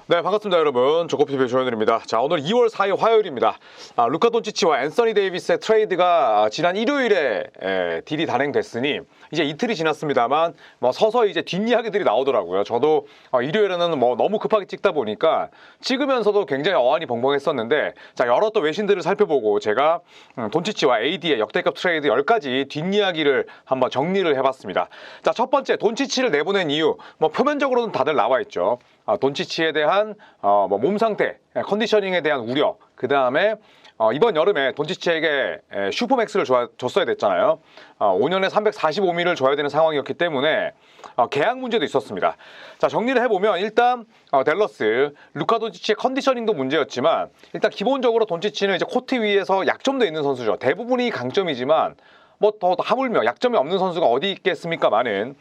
네, 반갑습니다, 여러분. 조코피디의 조현일입니다. 자, 오늘 2월 4일 화요일입니다. 루카 돈치치와 앤서니 데이비스의 트레이드가 지난 일요일에 딜이 단행됐으니 이제 이틀이 지났습니다만 서서히 이제 뒷이야기들이 나오더라고요. 저도 일요일에는 너무 급하게 찍다 보니까 찍으면서도 굉장히 어안이 벙벙했었는데, 자, 여러 또 외신들을 살펴보고 제가 돈치치와 AD의 역대급 트레이드 10가지 뒷이야기를 한번 정리를 해봤습니다. 자, 첫 번째, 돈치치를 내보낸 이유, 표면적으로는 다들 나와 있죠. 돈치치에 대한 몸 상태, 컨디셔닝에 대한 우려, 그 다음에 이번 여름에 돈치치에게 슈퍼맥스를 줬어야 됐잖아요. 5년에 345밀을 줘야 되는 상황이었기 때문에 계약 문제도 있었습니다. 자, 정리를 해보면 일단 댈러스, 루카 돈치치의 컨디셔닝도 문제였지만 일단 기본적으로 돈치치는 이제 코트 위에서 약점도 있는 선수죠. 대부분이 강점이지만 더 하물며 약점이 없는 선수가 어디 있겠습니까마는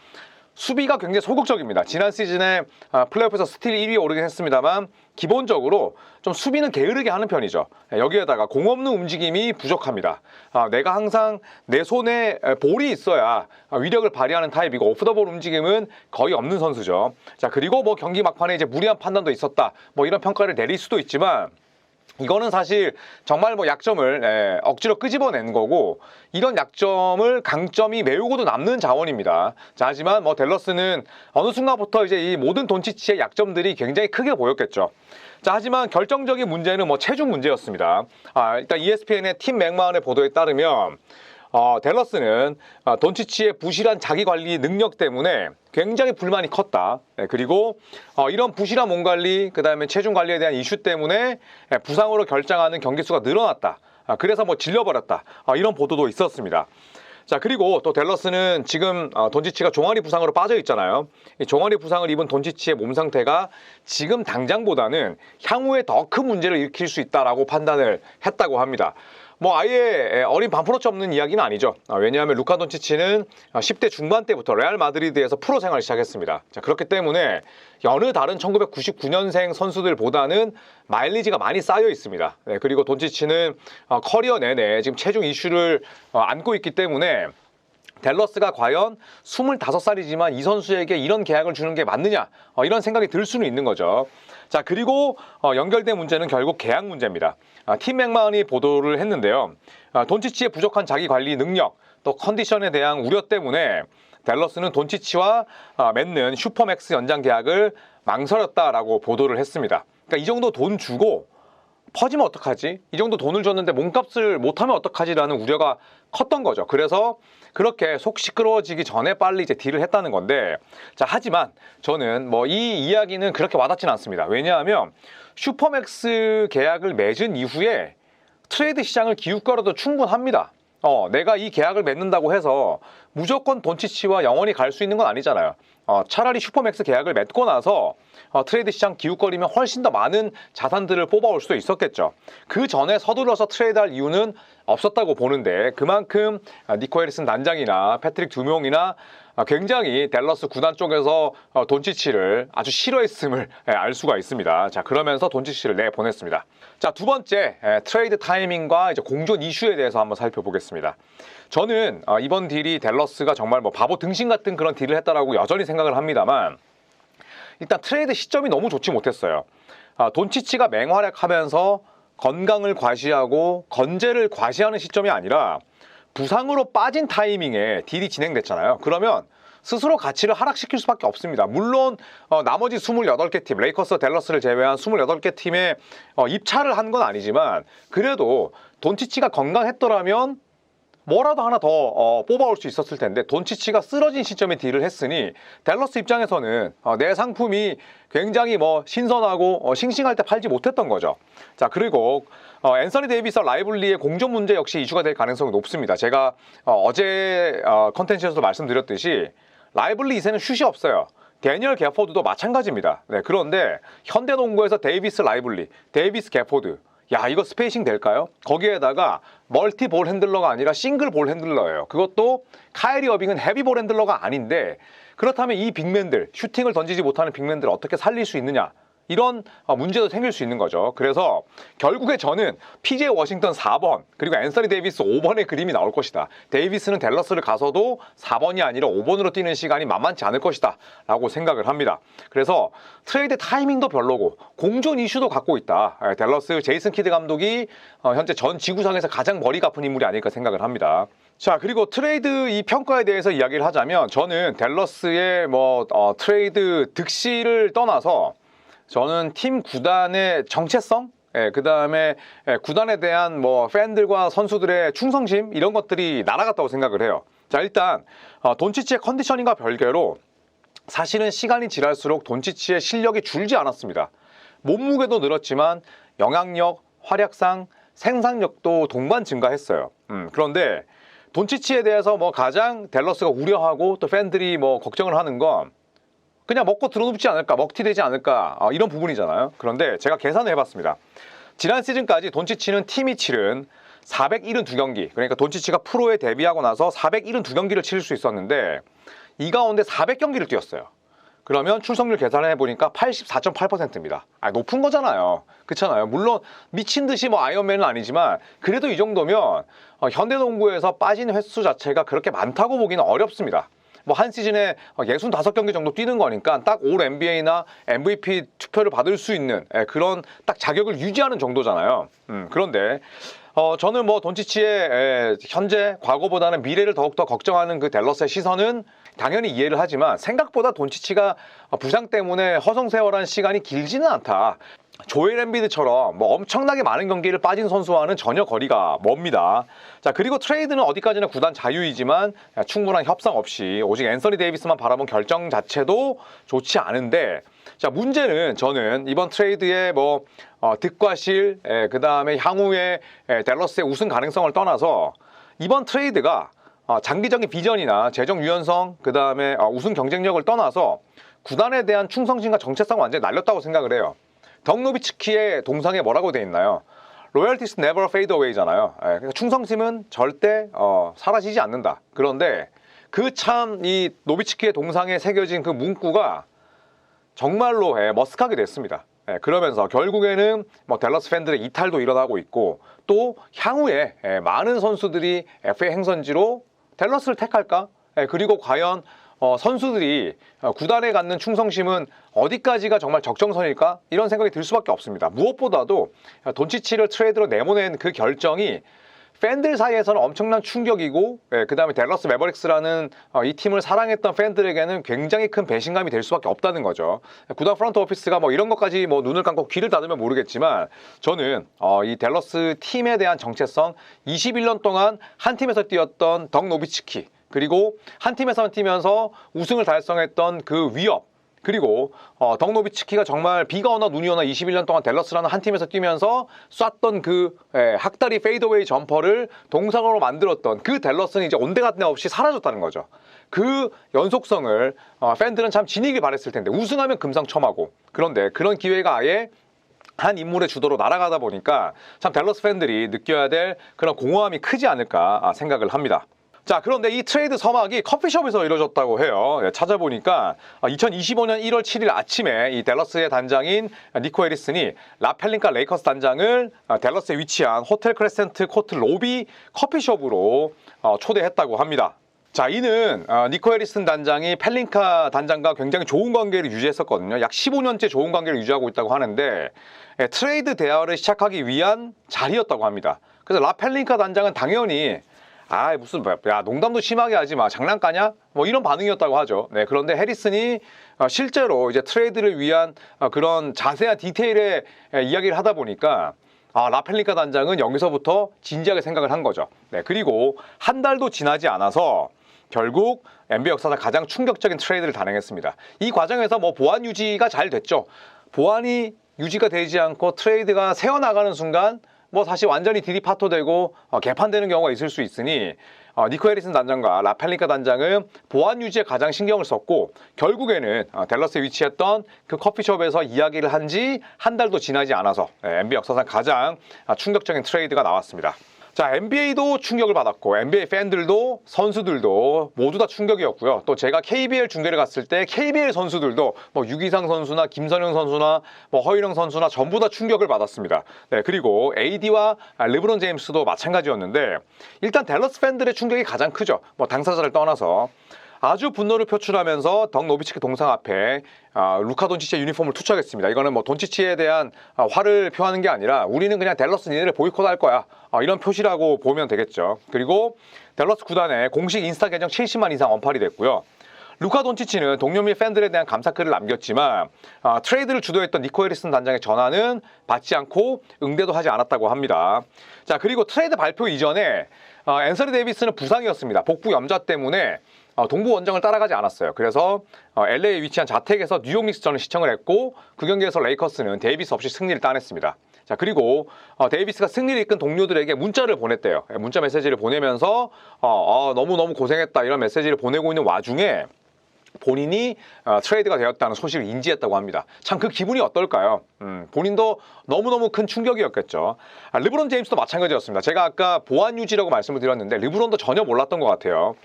수비가 굉장히 소극적입니다. 지난 시즌에 플레이오프에서 스틸 1위에 오르긴 했습니다만 기본적으로 좀 수비는 게으르게 하는 편이죠. 여기에다가 공 없는 움직임이 부족합니다. 내가 항상 내 손에 볼이 있어야 위력을 발휘하는 타입이고 오프 더 볼 움직임은 거의 없는 선수죠. 자, 그리고 경기 막판에 이제 무리한 판단도 있었다, 이런 평가를 내릴 수도 있지만 이거는 사실 정말 약점을 억지로 끄집어낸 거고, 이런 약점을 강점이 메우고도 남는 자원입니다. 자, 하지만 댈러스는 어느 순간부터 이제 이 모든 돈치치의 약점들이 굉장히 크게 보였겠죠. 자, 하지만 결정적인 문제는 체중 문제였습니다. 일단 ESPN의 팀 맥마흔의 보도에 따르면 댈러스는 돈치치의 부실한 자기관리 능력 때문에 굉장히 불만이 컸다. 그리고 이런 부실한 몸관리, 그 다음에 체중 관리에 대한 이슈 때문에 부상으로 결장하는 경기 수가 늘어났다. 그래서 질려버렸다. 이런 보도도 있었습니다. 자, 그리고 또 댈러스는 지금 돈치치가 종아리 부상으로 빠져 있잖아요. 이 종아리 부상을 입은 돈치치의 몸 상태가 지금 당장보다는 향후에 더 큰 문제를 일으킬 수 있다라고 판단을 했다고 합니다. 아예 어린 반프로치 없는 이야기는 아니죠. 왜냐하면 루카 돈치치는 10대 중반 때부터 레알 마드리드에서 프로 생활을 시작했습니다. 자, 그렇기 때문에 여느 다른 1999년생 선수들보다는 마일리지가 많이 쌓여 있습니다. 그리고 돈치치는 커리어 내내 지금 체중 이슈를 안고 있기 때문에 댈러스가 과연 25살이지만 이 선수에게 이런 계약을 주는 게 맞느냐, 이런 생각이 들 수는 있는 거죠. 자, 그리고 연결된 문제는 결국 계약 문제입니다. 팀 맥마흔이 보도를 했는데요. 돈치치의 부족한 자기관리 능력, 또 컨디션에 대한 우려 때문에 댈러스는 돈치치와 맺는 슈퍼맥스 연장 계약을 망설였다라고 보도를 했습니다. 그러니까 이 정도 돈 주고 퍼지면 어떡하지? 이 정도 돈을 줬는데 몸값을 못하면 어떡하지라는 우려가 컸던 거죠. 그래서 그렇게 속 시끄러워지기 전에 빨리 이제 딜을 했다는 건데, 자, 하지만 저는 이 이야기는 그렇게 와닿지는 않습니다. 왜냐하면 슈퍼맥스 계약을 맺은 이후에 트레이드 시장을 기웃거려도 충분합니다. 내가 이 계약을 맺는다고 해서 무조건 돈치치와 영원히 갈 수 있는 건 아니잖아요. 차라리 슈퍼맥스 계약을 맺고 나서 트레이드 시장 기웃거리면 훨씬 더 많은 자산들을 뽑아올 수도 있었겠죠. 그 전에 서둘러서 트레이드할 이유는 없었다고 보는데, 그만큼 니코 해리슨 단장이나 패트릭 두명이나 굉장히 댈러스 구단 쪽에서 돈치치를 아주 싫어했음을 알 수가 있습니다. 자, 그러면서 돈치치를 내보냈습니다. 자, 두 번째, 트레이드 타이밍과 이제 공존 이슈에 대해서 한번 살펴보겠습니다. 저는 이번 딜이 댈러스가 정말 바보 등신 같은 그런 딜을 했다라고 여전히 생각을 합니다만, 일단 트레이드 시점이 너무 좋지 못했어요. 돈치치가 맹활약하면서 건강을 과시하고 건재를 과시하는 시점이 아니라 부상으로 빠진 타이밍에 딜이 진행됐잖아요. 그러면 스스로 가치를 하락시킬 수밖에 없습니다. 물론 나머지 28개 팀, 레이커스, 댈러스를 제외한 28개 팀에 입찰을 한 건 아니지만, 그래도 돈치치가 건강했더라면 뭐라도 하나 더 뽑아올 수 있었을 텐데, 돈치치가 쓰러진 시점에 딜을 했으니 댈러스 입장에서는 내 상품이 굉장히 신선하고 싱싱할 때 팔지 못했던 거죠. 자, 그리고 앤서니 데이비스와 라이블리의 공존 문제 역시 이슈가 될 가능성이 높습니다. 제가 어제 컨텐츠에서도 말씀드렸듯이 라이블리 이세는 슛이 없어요. 데니얼 게포드도 마찬가지입니다. 네, 그런데 현대농구에서 데이비스 라이블리, 데이비스 게포드, 야, 이거 스페이싱 될까요? 거기에다가 멀티 볼 핸들러가 아니라 싱글 볼 핸들러예요. 그것도 카이리 어빙은 헤비 볼 핸들러가 아닌데, 그렇다면 이 빅맨들, 슈팅을 던지지 못하는 빅맨들을 어떻게 살릴 수 있느냐? 이런 문제도 생길 수 있는 거죠. 그래서 결국에 저는 PJ 워싱턴 4번 그리고 앤서니 데이비스 5번의 그림이 나올 것이다. 데이비스는 댈러스를 가서도 4번이 아니라 5번으로 뛰는 시간이 만만치 않을 것이다 라고 생각을 합니다. 그래서 트레이드 타이밍도 별로고 공존 이슈도 갖고 있다. 댈러스 제이슨 키드 감독이 현재 전 지구상에서 가장 머리가 아픈 인물이 아닐까 생각을 합니다. 자, 그리고 트레이드 이 평가에 대해서 이야기를 하자면 저는 댈러스의 트레이드 득실을 떠나서 저는 팀 구단의 정체성, 그 다음에 구단에 대한 팬들과 선수들의 충성심 이런 것들이 날아갔다고 생각을 해요. 자, 일단 돈치치의 컨디셔닝과 별개로 사실은 시간이 지날수록 돈치치의 실력이 줄지 않았습니다. 몸무게도 늘었지만 영향력, 활약상, 생산력도 동반 증가했어요. 그런데 돈치치에 대해서 가장 댈러스가 우려하고 또 팬들이 걱정을 하는 건 그냥 먹고 들어눕지 않을까, 먹튀되지 않을까 이런 부분이잖아요. 그런데 제가 계산을 해봤습니다. 지난 시즌까지 돈치치는 팀이 치른 472경기, 그러니까 돈치치가 프로에 데뷔하고 나서 472경기를 치를 수 있었는데 이 가운데 400경기를 뛰었어요. 그러면 출석률 계산을 해보니까 84.8%입니다. 높은 거잖아요. 그렇잖아요. 물론 미친 듯이 아이언맨은 아니지만 그래도 이 정도면 현대농구에서 빠진 횟수 자체가 그렇게 많다고 보기는 어렵습니다. 한 시즌에 65경기 정도 뛰는 거니까 딱 올 NBA나 MVP 투표를 받을 수 있는 그런 딱 자격을 유지하는 정도잖아요. 그런데 저는 돈치치의 현재 과거보다는 미래를 더욱더 걱정하는 그 댈러스의 시선은 당연히 이해를 하지만 생각보다 돈치치가 부상 때문에 허송세월한 시간이 길지는 않다. 조엘 엠비드처럼 엄청나게 많은 경기를 빠진 선수와는 전혀 거리가 멉니다. 자, 그리고 트레이드는 어디까지나 구단 자유이지만 충분한 협상 없이 오직 앤서니 데이비스만 바라본 결정 자체도 좋지 않은데, 자, 문제는 저는 이번 트레이드의 득과 실, 그 다음에 향후에 댈러스의 우승 가능성을 떠나서 이번 트레이드가 장기적인 비전이나 재정 유연성, 그 다음에 우승 경쟁력을 떠나서 구단에 대한 충성심과 정체성을 완전히 날렸다고 생각을 해요. 덕 노비츠키의 동상에 뭐라고 돼 있나요? Loyalties never fade away잖아요. 그러니까 충성심은 절대 사라지지 않는다. 그런데 이 노비츠키의 동상에 새겨진 그 문구가 정말로 머쓱하게 됐습니다. 그러면서 결국에는 댈러스 팬들의 이탈도 일어나고 있고 또 향후에 많은 선수들이 FA 행선지로 댈러스를 택할까? 그리고 과연 선수들이 구단에 갖는 충성심은 어디까지가 정말 적정선일까? 이런 생각이 들 수밖에 없습니다. 무엇보다도 돈치치를 트레이드로 내보낸 그 결정이 팬들 사이에서는 엄청난 충격이고, 그 다음에 댈러스 매버릭스라는 이 팀을 사랑했던 팬들에게는 굉장히 큰 배신감이 될 수밖에 없다는 거죠. 구단 프런트 오피스가 이런 것까지 눈을 감고 귀를 닫으면 모르겠지만 저는 이 댈러스 팀에 대한 정체성, 21년 동안 한 팀에서 뛰었던 덕 노비츠키, 그리고 한 팀에서만 뛰면서 우승을 달성했던 그 위협, 그리고 덕 노비츠키가 정말 비가 오나 눈이 오나 21년 동안 댈러스라는 한 팀에서 뛰면서 쐈던 그 학다리 페이드웨이 점퍼를 동상으로 만들었던 그 댈러스는 이제 온데간데 없이 사라졌다는 거죠. 그 연속성을 팬들은 참 지니길 바랬을 텐데 우승하면 금상첨화고, 그런데 그런 기회가 아예 한 인물의 주도로 날아가다 보니까 참 댈러스 팬들이 느껴야 될 그런 공허함이 크지 않을까 생각을 합니다. 자, 그런데 이 트레이드 서막이 커피숍에서 이루어졌다고 해요. 찾아보니까 2025년 1월 7일 아침에 이 댈러스의 단장인 니코 해리슨이 라펠린카 레이커스 단장을 댈러스에 위치한 호텔 크레센트 코트 로비 커피숍으로 초대했다고 합니다. 자, 이는 니코 해리슨 단장이 펠린카 단장과 굉장히 좋은 관계를 유지했었거든요. 약 15년째 좋은 관계를 유지하고 있다고 하는데 트레이드 대화를 시작하기 위한 자리였다고 합니다. 그래서 라펠린카 단장은 당연히 농담도 심하게 하지 마, 장난까냐? 이런 반응이었다고 하죠. 네, 그런데 해리슨이 실제로 이제 트레이드를 위한 그런 자세한 디테일의 이야기를 하다 보니까 라펠린카 단장은 여기서부터 진지하게 생각을 한 거죠. 네, 그리고 한 달도 지나지 않아서 결국 NBA 역사상 가장 충격적인 트레이드를 단행했습니다. 이 과정에서 보안 유지가 잘 됐죠. 보안이 유지가 되지 않고 트레이드가 새어나가는 순간 사실 완전히 딜이 파토되고 개판되는 경우가 있을 수 있으니 니코 해리슨 단장과 라펠린카 단장은 보안 유지에 가장 신경을 썼고 결국에는 댈러스에 위치했던 그 커피숍에서 이야기를 한 지 한 달도 지나지 않아서 NBA 역사상 가장 충격적인 트레이드가 나왔습니다. 자, NBA도 충격을 받았고 NBA 팬들도 선수들도 모두 다 충격이었고요. 또 제가 KBL 중계를 갔을 때 KBL 선수들도 뭐 유기상 선수나 김선영 선수나 뭐 허일영 선수나 전부 다 충격을 받았습니다. 네, 그리고 AD와 르브론 제임스도 마찬가지였는데 일단 댈러스 팬들의 충격이 가장 크죠. 뭐 당사자를 떠나서. 아주 분노를 표출하면서 덩 노비츠키 동상 앞에 루카 돈치치의 유니폼을 투척했습니다. 이거는 뭐 돈치치에 대한 화를 표하는 게 아니라 우리는 그냥 댈러스 니네를 보이콧할 거야. 이런 표시라고 보면 되겠죠. 그리고 댈러스 구단의 공식 인스타 계정 70만 이상 언팔이 됐고요. 루카 돈치치는 동료 및 팬들에 대한 감사글을 남겼지만 트레이드를 주도했던 니코 해리슨 단장의 전화는 받지 않고 응대도 하지 않았다고 합니다. 자, 그리고 트레이드 발표 이전에 앤서니 데이비스는 부상이었습니다. 복부 염좌 때문에 동부 원정을 따라가지 않았어요. 그래서 LA에 위치한 자택에서 뉴욕 닉스전을 시청을 했고 그 경기에서 레이커스는 데이비스 없이 승리를 따냈습니다. 자, 그리고 데이비스가 승리를 이끈 동료들에게 문자를 보냈대요. 문자 메시지를 보내면서 너무너무 고생했다 이런 메시지를 보내고 있는 와중에 본인이 트레이드가 되었다는 소식을 인지했다고 합니다. 참 그 기분이 어떨까요? 본인도 너무너무 큰 충격이었겠죠. 르브론 제임스도 마찬가지였습니다. 제가 아까 보안 유지라고 말씀을 드렸는데 르브론도 전혀 몰랐던 것 같아요.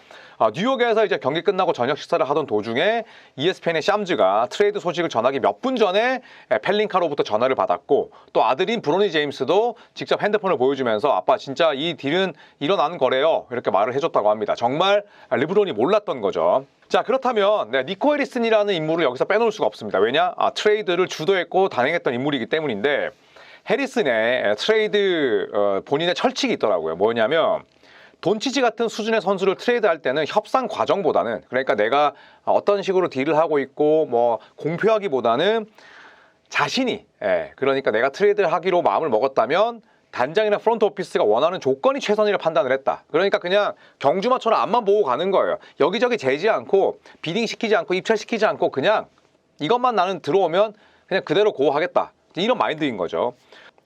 뉴욕에서 이제 경기 끝나고 저녁 식사를 하던 도중에 ESPN의 샴즈가 트레이드 소식을 전하기 몇 분 전에 펠린카로부터 전화를 받았고 또 아들인 브로니 제임스도 직접 핸드폰을 보여주면서 아빠 진짜 이 딜은 일어나는 거래요 이렇게 말을 해줬다고 합니다. 정말 르브론이 몰랐던 거죠. 자, 그렇다면 니코 해리슨이라는 인물을 여기서 빼놓을 수가 없습니다. 왜냐? 트레이드를 주도했고 단행했던 인물이기 때문인데 해리슨의 트레이드 본인의 철칙이 있더라고요. 뭐냐면 돈치치 같은 수준의 선수를 트레이드할 때는 협상 과정보다는 그러니까 내가 어떤 식으로 딜을 하고 있고 뭐 공표하기보다는 자신이 그러니까 내가 트레이드를 하기로 마음을 먹었다면 단장이나 프론트 오피스가 원하는 조건이 최선이라 판단을 했다. 그러니까 그냥 경주마처럼 앞만 보고 가는 거예요. 여기저기 재지 않고 비딩시키지 않고 입찰시키지 않고 그냥 이것만 나는 들어오면 그냥 그대로 고하겠다. 이런 마인드인 거죠.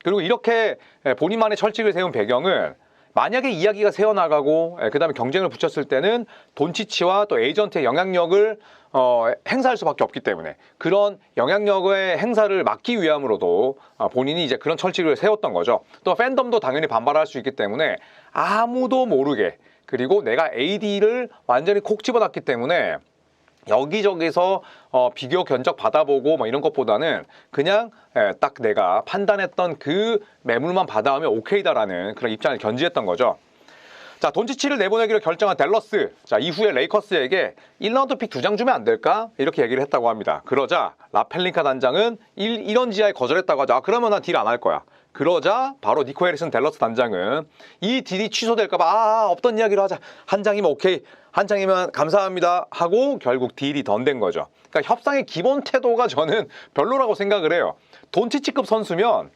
그리고 이렇게 본인만의 철칙을 세운 배경은 만약에 이야기가 새어나가고 그 다음에 경쟁을 붙였을 때는 돈치치와 또 에이전트의 영향력을 행사할 수밖에 없기 때문에 그런 영향력의 행사를 막기 위함으로도 본인이 이제 그런 철칙을 세웠던 거죠. 또 팬덤도 당연히 반발할 수 있기 때문에 아무도 모르게 그리고 내가 AD를 완전히 콕 집어놨기 때문에 여기저기서 비교 견적 받아보고 뭐 이런 것보다는 그냥 딱 내가 판단했던 그 매물만 받아오면 오케이다라는 그런 입장을 견지했던 거죠. 자, 돈치치를 내보내기로 결정한 댈러스. 자, 이후에 레이커스에게 1라운드 픽 2장 주면 안 될까? 이렇게 얘기를 했다고 합니다. 그러자 라펠린카 단장은 1원 지하에 거절했다고 하죠. 그러면 난 딜 안 할 거야. 그러자 바로 니코 해리슨 댈러스 단장은 이 딜이 취소될까봐 없던 이야기로 하자. 한 장이면 오케이. 한 장이면 감사합니다 하고 결국 딜이 던된 거죠. 그러니까 협상의 기본 태도가 저는 별로라고 생각을 해요. 돈치치급 선수면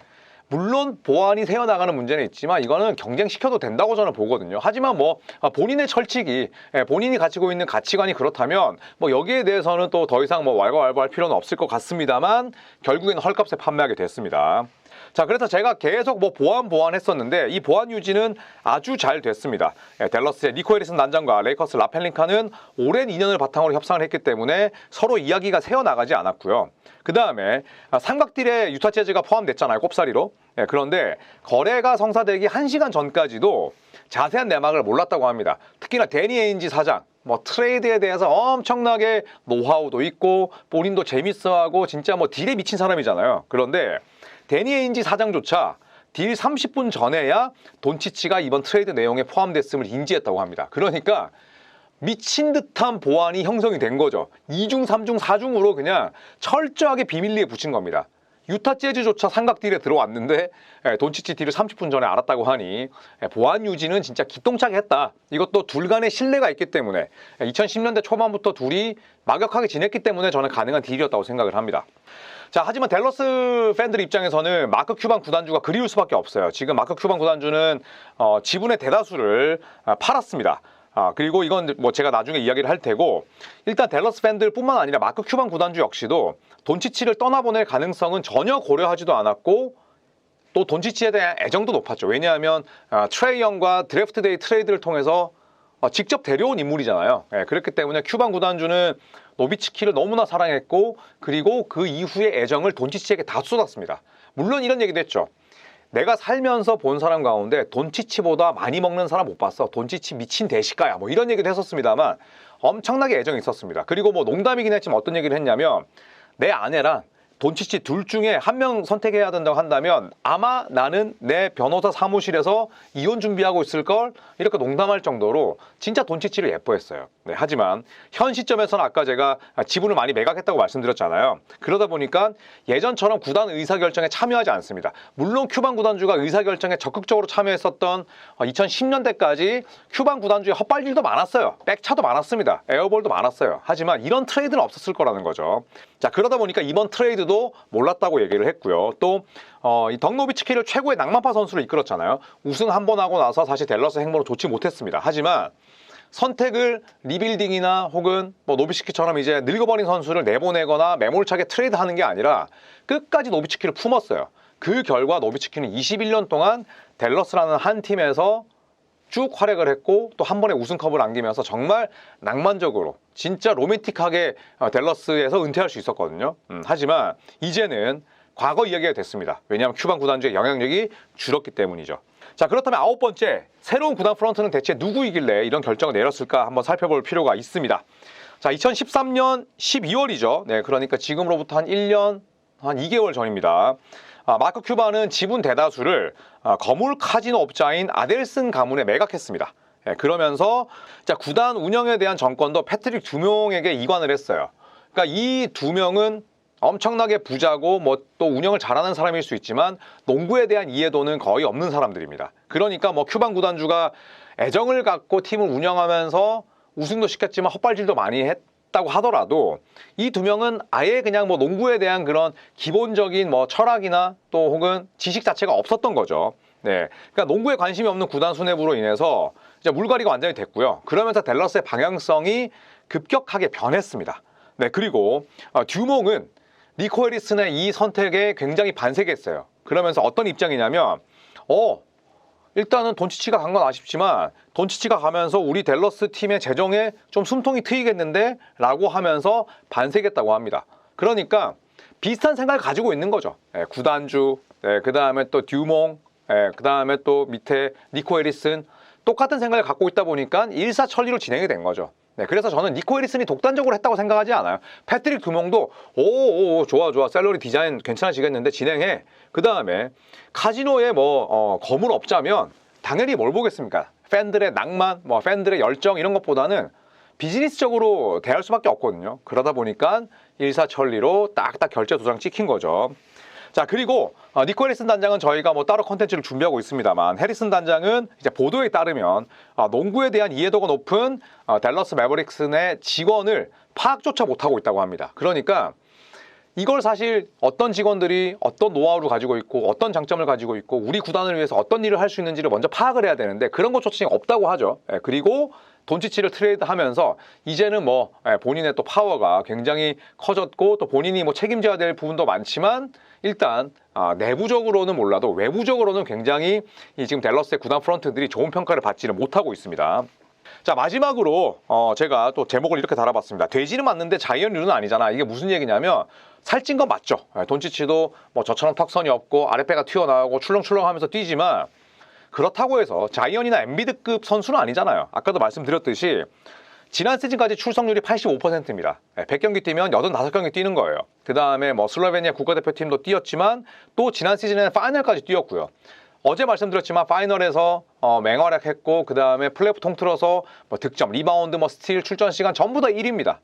물론 보안이 새어나가는 문제는 있지만 이거는 경쟁시켜도 된다고 저는 보거든요. 하지만 뭐 본인의 철칙이 본인이 가지고 있는 가치관이 그렇다면 뭐 여기에 대해서는 또 더 이상 뭐 왈가왈부할 필요는 없을 것 같습니다만 결국에는 헐값에 판매하게 됐습니다. 자, 그래서 제가 계속 뭐 보완 했었는데 이 보완 유지는 아주 잘 됐습니다. 댈러스의 니코 해리슨 단장과 레이커스 라펠린카는 오랜 인연을 바탕으로 협상을 했기 때문에 서로 이야기가 새어나가지 않았고요. 그 다음에 삼각딜에 유타 재즈가 포함됐잖아요. 꼽사리로. 그런데 거래가 성사되기 1시간 전까지도 자세한 내막을 몰랐다고 합니다. 특히나 데니 에인지 사장. 뭐 트레이드에 대해서 엄청나게 노하우도 있고 본인도 재밌어하고 진짜 뭐 딜에 미친 사람이잖아요. 그런데 데니 에인지 사장조차 딜 30분 전에야 돈치치가 이번 트레이드 내용에 포함됐음을 인지했다고 합니다. 그러니까 미친 듯한 보안이 형성이 된 거죠. 2중, 3중, 4중으로 그냥 철저하게 비밀리에 붙인 겁니다. 유타 재즈조차 삼각 딜에 들어왔는데 돈치치 딜을 30분 전에 알았다고 하니 보안 유지는 진짜 기똥차게 했다. 이것도 둘 간의 신뢰가 있기 때문에 2010년대 초반부터 둘이 막역하게 지냈기 때문에 저는 가능한 딜이었다고 생각을 합니다. 자, 하지만 댈러스 팬들 입장에서는 마크 큐반 구단주가 그리울 수밖에 없어요. 지금 마크 큐반 구단주는 지분의 대다수를 팔았습니다. 그리고 이건 뭐 제가 나중에 이야기를 할 테고 일단 댈러스 팬들 뿐만 아니라 마크 큐반 구단주 역시도 돈치치를 떠나보낼 가능성은 전혀 고려하지도 않았고 또 돈치치에 대한 애정도 높았죠. 왜냐하면 트레이 영과 드래프트 데이 트레이드를 통해서 직접 데려온 인물이잖아요. 그렇기 때문에 큐반 구단주는 노비츠키를 너무나 사랑했고 그리고 그 이후의 애정을 돈치치에게 다 쏟았습니다. 물론 이런 얘기도 했죠. 내가 살면서 본 사람 가운데 돈치치보다 많이 먹는 사람 못 봤어. 돈치치 미친 대식가야. 뭐 이런 얘기도 했었습니다만 엄청나게 애정이 있었습니다. 그리고 뭐 농담이긴 했지만 어떤 얘기를 했냐면 내 아내랑 돈치치 둘 중에 한 명 선택해야 된다고 한다면 아마 나는 내 변호사 사무실에서 이혼 준비하고 있을걸, 이렇게 농담할 정도로 진짜 돈치치를 예뻐했어요. 네, 하지만 현 시점에서는 아까 제가 지분을 많이 매각했다고 말씀드렸잖아요. 그러다 보니까 예전처럼 구단 의사결정에 참여하지 않습니다. 물론 큐반 구단주가 의사결정에 적극적으로 참여했었던 2010년대까지 큐반 구단주의 헛발질도 많았어요. 백차도 많았습니다. 에어볼도 많았어요. 하지만 이런 트레이드는 없었을 거라는 거죠. 자, 그러다 보니까 이번 트레이드도 몰랐다고 얘기를 했고요. 또 이 덕 노비츠키를 최고의 낭만파 선수로 이끌었잖아요. 우승 한 번 하고 나서 사실 댈러스 행보는 좋지 못했습니다. 하지만 선택을 리빌딩이나 혹은 뭐 노비츠키처럼 이제 늙어버린 선수를 내보내거나 매몰차게 트레이드하는 게 아니라 끝까지 노비츠키를 품었어요. 그 결과 노비츠키는 21년 동안 댈러스라는 한 팀에서 쭉 활약을 했고 또 한 번에 우승컵을 안기면서 정말 낭만적으로 진짜 로맨틱하게 댈러스에서 은퇴할 수 있었거든요. 하지만 이제는 과거 이야기가 됐습니다. 왜냐하면 큐반 구단주의 영향력이 줄었기 때문이죠. 자, 그렇다면 아홉 번째, 새로운 구단 프런트는 대체 누구이길래 이런 결정을 내렸을까 한번 살펴볼 필요가 있습니다. 자, 2013년 12월이죠. 네, 그러니까 지금으로부터 한 1년, 한 2개월 전입니다. 마크 큐반은 지분 대다수를 거물 카지노 업자인 아델슨 가문에 매각했습니다. 예, 그러면서 구단 운영에 대한 정권도 패트릭 두명에게 이관을 했어요. 그러니까 이 두 명은 엄청나게 부자고 뭐 또 운영을 잘하는 사람일 수 있지만 농구에 대한 이해도는 거의 없는 사람들입니다. 그러니까 뭐 큐반 구단주가 애정을 갖고 팀을 운영하면서 우승도 시켰지만 헛발질도 많이 했다고 하더라도 이 두 명은 아예 그냥 뭐 농구에 대한 그런 기본적인 뭐 철학이나 또 혹은 지식 자체가 없었던 거죠. 네, 그러니까 농구에 관심이 없는 구단 수뇌부로 인해서 이제 물갈이가 완전히 됐고요. 그러면서 댈러스의 방향성이 급격하게 변했습니다. 네, 그리고 듀몽은 니코 해리슨의 이 선택에 굉장히 반색했어요. 그러면서 어떤 입장이냐면 일단은 돈치치가 간 건 아쉽지만 돈치치가 가면서 우리 댈러스 팀의 재정에 좀 숨통이 트이겠는데 라고 하면서 반색했다고 합니다. 그러니까 비슷한 생각을 가지고 있는 거죠. 구단주, 그 다음에 또 듀몽, 그 다음에 또 밑에 니코 해리슨, 똑같은 생각을 갖고 있다 보니까 일사천리로 진행이 된 거죠. 네, 그래서 저는 니코 해리슨이 독단적으로 했다고 생각하지 않아요. 패트릭 두몽도 좋아 샐러리 디자인 괜찮아지겠는데 진행해. 그 다음에 카지노에 뭐 거물 없자면 당연히 뭘 보겠습니까? 팬들의 낭만, 뭐 팬들의 열정 이런 것보다는 비즈니스적으로 대할 수밖에 없거든요. 그러다 보니까 일사천리로 딱딱 결제 도장 찍힌 거죠. 자, 그리고 니코 해리슨 단장은 저희가 뭐 따로 컨텐츠를 준비하고 있습니다만, 해리슨 단장은 이제 보도에 따르면 농구에 대한 이해도가 높은 댈러스 매버릭슨의 직원을 파악조차 못하고 있다고 합니다. 그러니까 이걸 사실 어떤 직원들이 어떤 노하우를 가지고 있고 어떤 장점을 가지고 있고 우리 구단을 위해서 어떤 일을 할 수 있는지를 먼저 파악을 해야 되는데 그런 것조차 없다고 하죠. 그리고 돈치치를 트레이드하면서 이제는 뭐 본인의 또 파워가 굉장히 커졌고 또 본인이 뭐 책임져야 될 부분도 많지만 일단 내부적으로는 몰라도 외부적으로는 굉장히 지금 댈러스의 구단 프런트들이 좋은 평가를 받지는 못하고 있습니다. 자, 마지막으로 제가 또 제목을 이렇게 달아봤습니다. 돼지는 맞는데 자이언류는 아니잖아. 이게 무슨 얘기냐면 살찐 건 맞죠. 돈치치도 뭐 저처럼 턱선이 없고 아랫배가 튀어나오고 출렁출렁하면서 뛰지만 그렇다고 해서 자이언이나 엠비드급 선수는 아니잖아요. 아까도 말씀드렸듯이 지난 시즌까지 출석률이 85%입니다. 100경기 뛰면 85경기 뛰는 거예요. 그 다음에 뭐 슬로베니아 국가대표팀도 뛰었지만 또 지난 시즌에는 파이널까지 뛰었고요. 어제 말씀드렸지만 파이널에서 맹활약했고 그 다음에 플레이오프 통틀어서 뭐 득점, 리바운드, 뭐 스틸, 출전 시간 전부 다 1위입니다.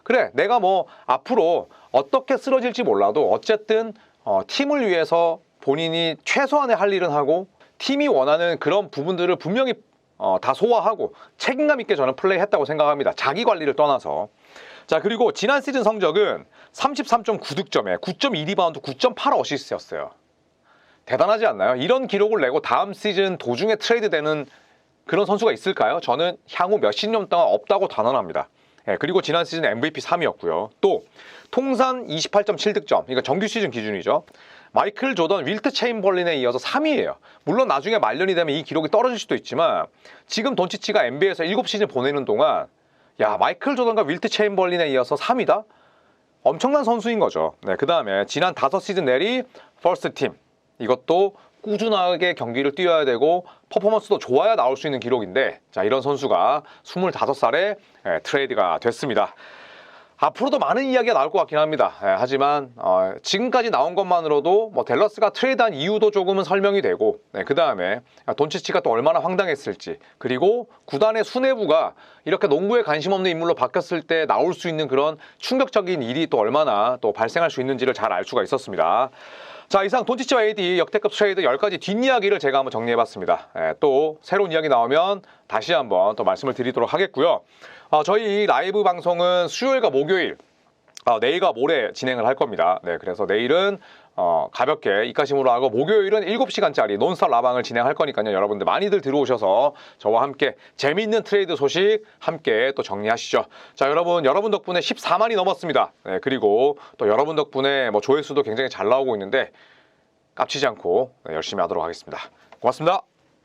그래, 내가 뭐 앞으로 어떻게 쓰러질지 몰라도 어쨌든 팀을 위해서 본인이 최소한의 할 일은 하고 팀이 원하는 그런 부분들을 분명히 다 소화하고 책임감 있게 저는 플레이했다고 생각합니다. 자기 관리를 떠나서. 자, 그리고 지난 시즌 성적은 33.9득점에 9.2리바운드, 9.8 어시스트였어요. 대단하지 않나요? 이런 기록을 내고 다음 시즌 도중에 트레이드 되는 그런 선수가 있을까요? 저는 향후 몇십 년 동안 없다고 단언합니다. 그리고 지난 시즌 MVP 3위였고요. 또 통산 28.7득점, 그러니까 정규 시즌 기준이죠. 마이클 조던, 윌트 체인벌린에 이어서 3위예요. 물론 나중에 말년이 되면 이 기록이 떨어질 수도 있지만 지금 돈치치가 NBA에서 7시즌 보내는 동안 마이클 조던과 윌트 체인벌린에 이어서 3위다? 엄청난 선수인 거죠. 그 다음에 지난 5시즌 내리 퍼스트 팀, 이것도 꾸준하게 경기를 뛰어야 되고 퍼포먼스도 좋아야 나올 수 있는 기록인데, 자, 이런 선수가 25살에 트레이드가 됐습니다. 앞으로도 많은 이야기가 나올 것 같긴 합니다. 하지만 지금까지 나온 것만으로도 뭐 댈러스가 트레이드한 이유도 조금은 설명이 되고, 그 다음에 돈치치가 또 얼마나 황당했을지, 그리고 구단의 수뇌부가 이렇게 농구에 관심 없는 인물로 바뀌었을 때 나올 수 있는 그런 충격적인 일이 또 얼마나 또 발생할 수 있는지를 잘 알 수가 있었습니다. 자, 이상 돈치치와 AD 역대급 트레이드 10가지 뒷이야기를 제가 한번 정리해봤습니다. 또 새로운 이야기 나오면 다시 한번 또 말씀을 드리도록 하겠고요. 저희 라이브 방송은 수요일과 목요일, 내일과 모레 진행을 할 겁니다. 네, 그래서 내일은 가볍게 이까심으로 하고, 목요일은 7시간짜리 논스톱 라방을 진행할 거니까요. 여러분들 많이들 들어오셔서 저와 함께 재미있는 트레이드 소식 함께 또 정리하시죠. 자, 여러분 덕분에 14만이 넘었습니다. 네, 그리고 또 여러분 덕분에 뭐 조회수도 굉장히 잘 나오고 있는데 깝치지 않고 열심히 하도록 하겠습니다. 고맙습니다.